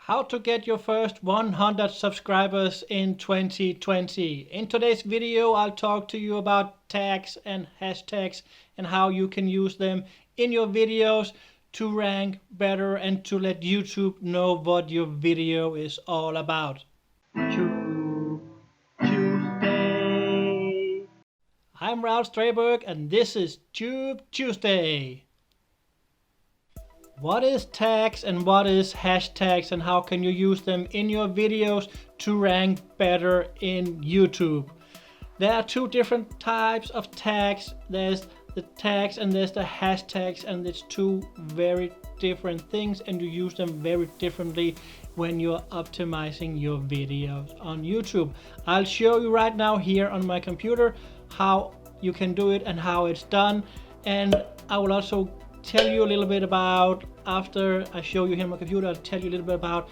How to get your first 100 subscribers in 2020. In today's video, I'll talk to you about tags and hashtags and how you can use them in your videos to rank better and to let YouTube know what your video is all about. Tuesday. I'm Ralf Straaberg and this is Tube Tuesday. What is tags and what is hashtags and how can you use them in your videos to rank better in YouTube? There are two different types of tags. There's the tags and there's the hashtags, and it's two very different things and you use them very differently when you're optimizing your videos on YouTube. I'll show you right now here on my computer how you can do it and how it's done, and I will also tell you a little bit about, after I show you here on my computer, I'll tell you a little bit about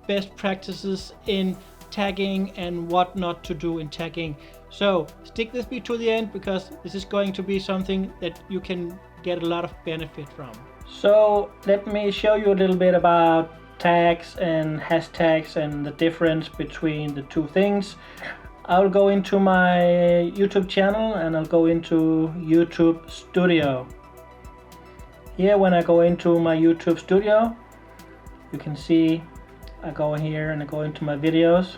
best practices in tagging and what not to do in tagging. So stick with me to the end because this is going to be something that you can get a lot of benefit from. So let me show you a little bit about tags and hashtags and the difference between the two things. I'll go into my YouTube channel and I'll go into YouTube Studio. Here, when I go into my YouTube Studio, you can see I go in here and I go into my videos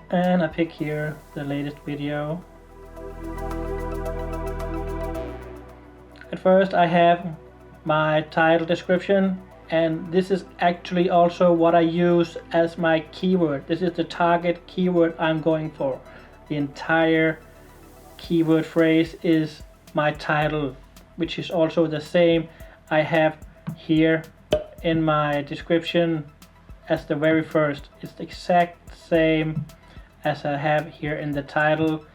and I pick here the latest video. At first I have my title description, and this is actually also what I use as my keyword. This is the target keyword I'm going for. The entire keyword phrase is my title, which is also the same I have here in my description as the very first. It's the exact same as I have here in the title.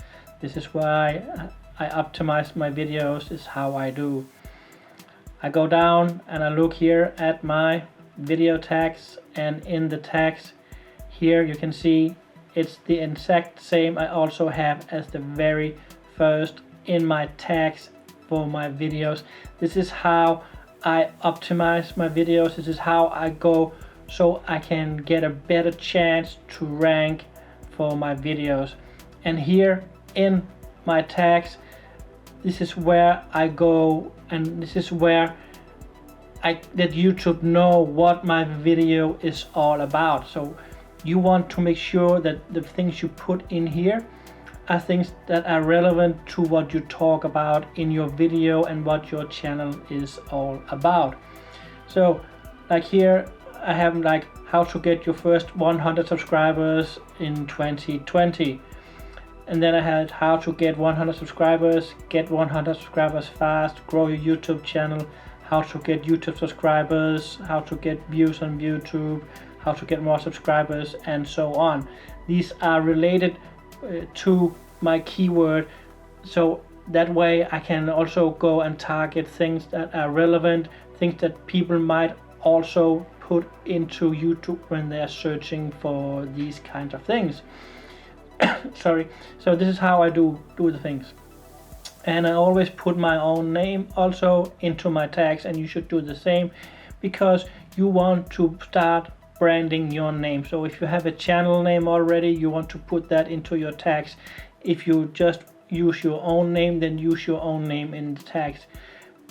This is why I optimize my videos, is how I do. I go down and I look here at my video tags, and in the tags here you can see it's the exact same I also have as the very first in my tags for my videos. This is how I optimize my videos. This is how I go so I can get a better chance to rank for my videos. And here in my tags, this is where I go, and this is where I let YouTube know what my video is all about. So you want to make sure that the things you put in here are things that are relevant to what you talk about in your video and what your channel is all about. So like here I have like how to get your first 100 subscribers in 2020, and then I had how to get 100 subscribers, get 100 subscribers fast, grow your YouTube channel, how to get YouTube subscribers, how to get views on YouTube, how to get more subscribers, and so on. These are related to my keyword, so that way I can also go and target things that are relevant, things that people might also put into YouTube when they are searching for these kinds of things. Sorry. So this is how I do the things, and I always put my own name also into my tags, and you should do the same because you want to start branding your name. So if you have a channel name already, you want to put that into your tags. If you just use your own name, then use your own name in the tags.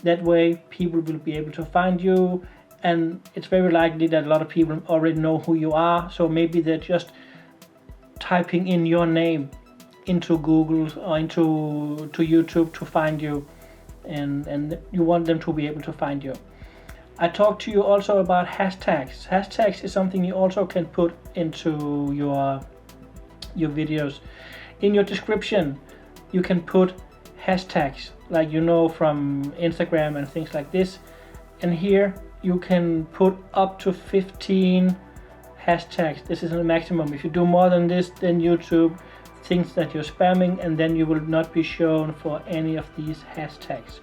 That way people will be able to find you, and it's very likely that a lot of people already know who you are, so maybe they're just typing in your name into Google or into YouTube to find you, and you want them to be able to find you. I talked to you also about hashtags. Hashtags is something you also can put into your videos. In your description, you can put hashtags, like you know from Instagram and things like this. And here you can put up to 15 hashtags. This is the maximum. If you do more than this, then YouTube thinks that you're spamming, and then you will not be shown for any of these hashtags.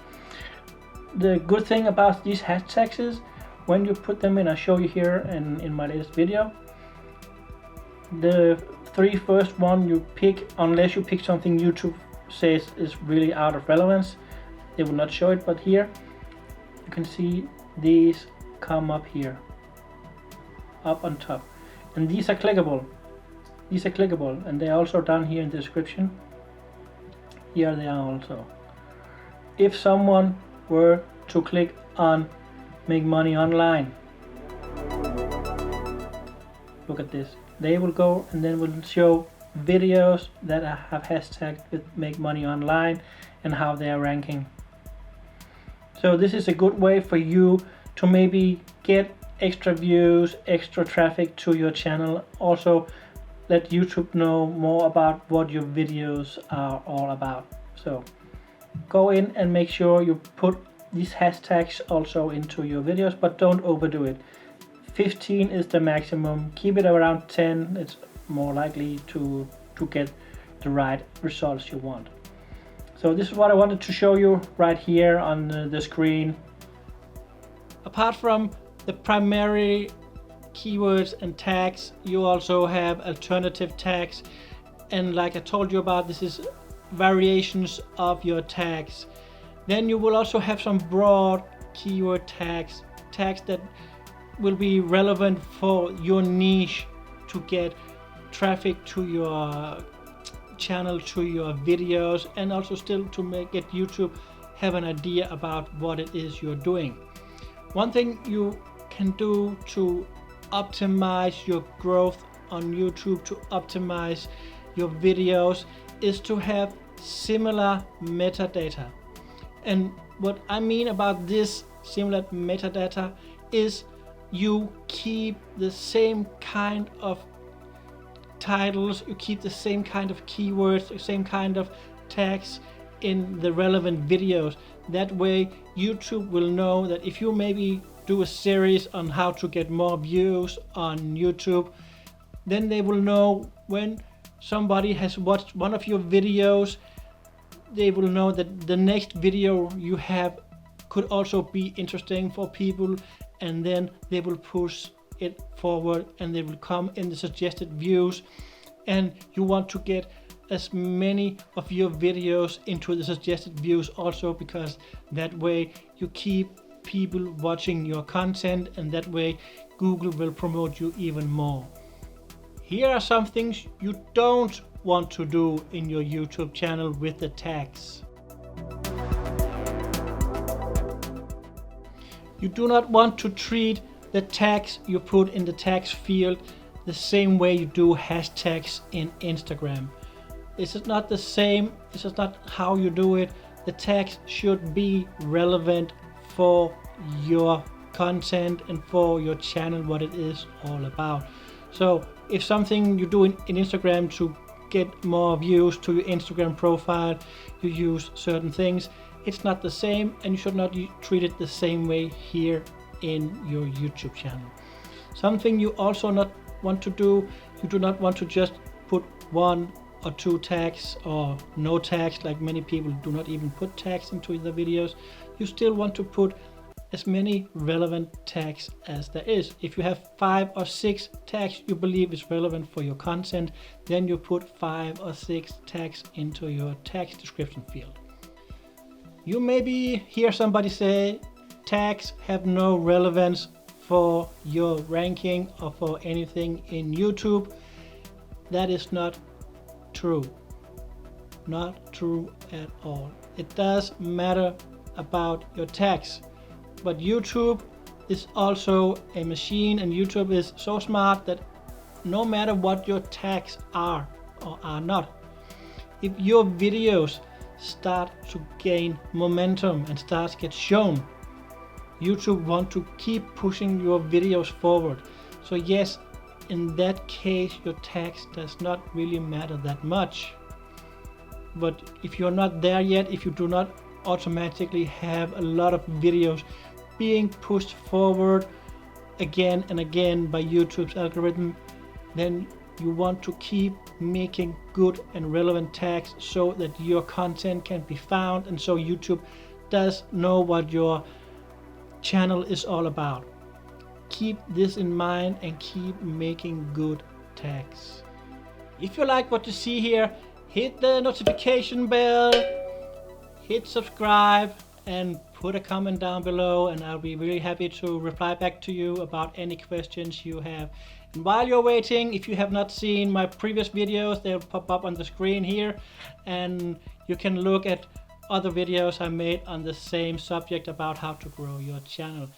The good thing about these hashtags is when you put them in, I show you here in my latest video, the three first one you pick, unless you pick something YouTube says is really out of relevance, they will not show it. But here you can see these come up here, up on top, and these are clickable. These are clickable, and they're also down here in the description. Here they are also. If someone were to click on make money online, look at this. They will go and then will show videos that I have hashtagged with make money online and how they are ranking. So this is a good way for you to maybe get extra views, extra traffic to your channel. Also let YouTube know more about what your videos are all about. So go in and make sure you put these hashtags also into your videos, but don't overdo it. 15 is the maximum. Keep it around 10. It's more likely to get the right results you want. So this is what I wanted to show you right here on the screen. Apart from the primary keywords and tags, you also have alternative tags, and like I told you about, this is variations of your tags. Then you will also have some broad keyword tags that will be relevant for your niche to get traffic to your channel, to your videos, and also still to get YouTube have an idea about what it is you're doing. One thing you can do to optimize your growth on YouTube, to optimize your videos, is to have similar metadata. And what I mean about this similar metadata is you keep the same kind of titles, you keep the same kind of keywords, the same kind of tags in the relevant videos. That way YouTube will know that if you maybe do a series on how to get more views on YouTube, then they will know when somebody has watched one of your videos, they will know that the next video you have could also be interesting for people, and then they will push it forward and they will come in the suggested views. And you want to get as many of your videos into the suggested views also, because that way you keep people watching your content, and that way Google will promote you even more. Here are some things you don't want to do in your YouTube channel with the tags. You do not want to treat the tags you put in the tags field the same way you do hashtags in Instagram. This is not the same. This is not how you do it. The tags should be relevant for your content and for your channel, what it is all about. So if something you do in Instagram to get more views to your Instagram profile, you use certain things, it's not the same, and you should not treat it the same way here in your YouTube channel. Something you also not want to do, you do not want to just put 1 or 2 tags or no tags, like many people do not even put tags into the videos. You still want to put as many relevant tags as there is. If you have 5 or 6 tags you believe is relevant for your content, then you put 5 or 6 tags into your tags description field. You maybe hear somebody say tags have no relevance for your ranking or for anything in YouTube. That is not true. Not true at all. It does matter about your tags, but YouTube is also a machine, and YouTube is so smart that no matter what your tags are or are not, if your videos start to gain momentum and start to get shown, YouTube want to keep pushing your videos forward. So yes, in that case your tags does not really matter that much. But if you're not there yet, if you do not automatically have a lot of videos being pushed forward again and again by YouTube's algorithm, then you want to keep making good and relevant tags so that your content can be found, and so YouTube does know what your channel is all about. Keep this in mind and keep making good tags. If you like what you see here, hit the notification bell, hit subscribe, and put a comment down below and I'll be really happy to reply back to you about any questions you have. And while you're waiting, if you have not seen my previous videos, they'll pop up on the screen here, and you can look at other videos I made on the same subject about how to grow your channel.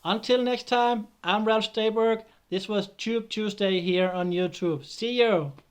Until next time, I'm Ralf Straaberg. This was Tube Tuesday here on YouTube. See you!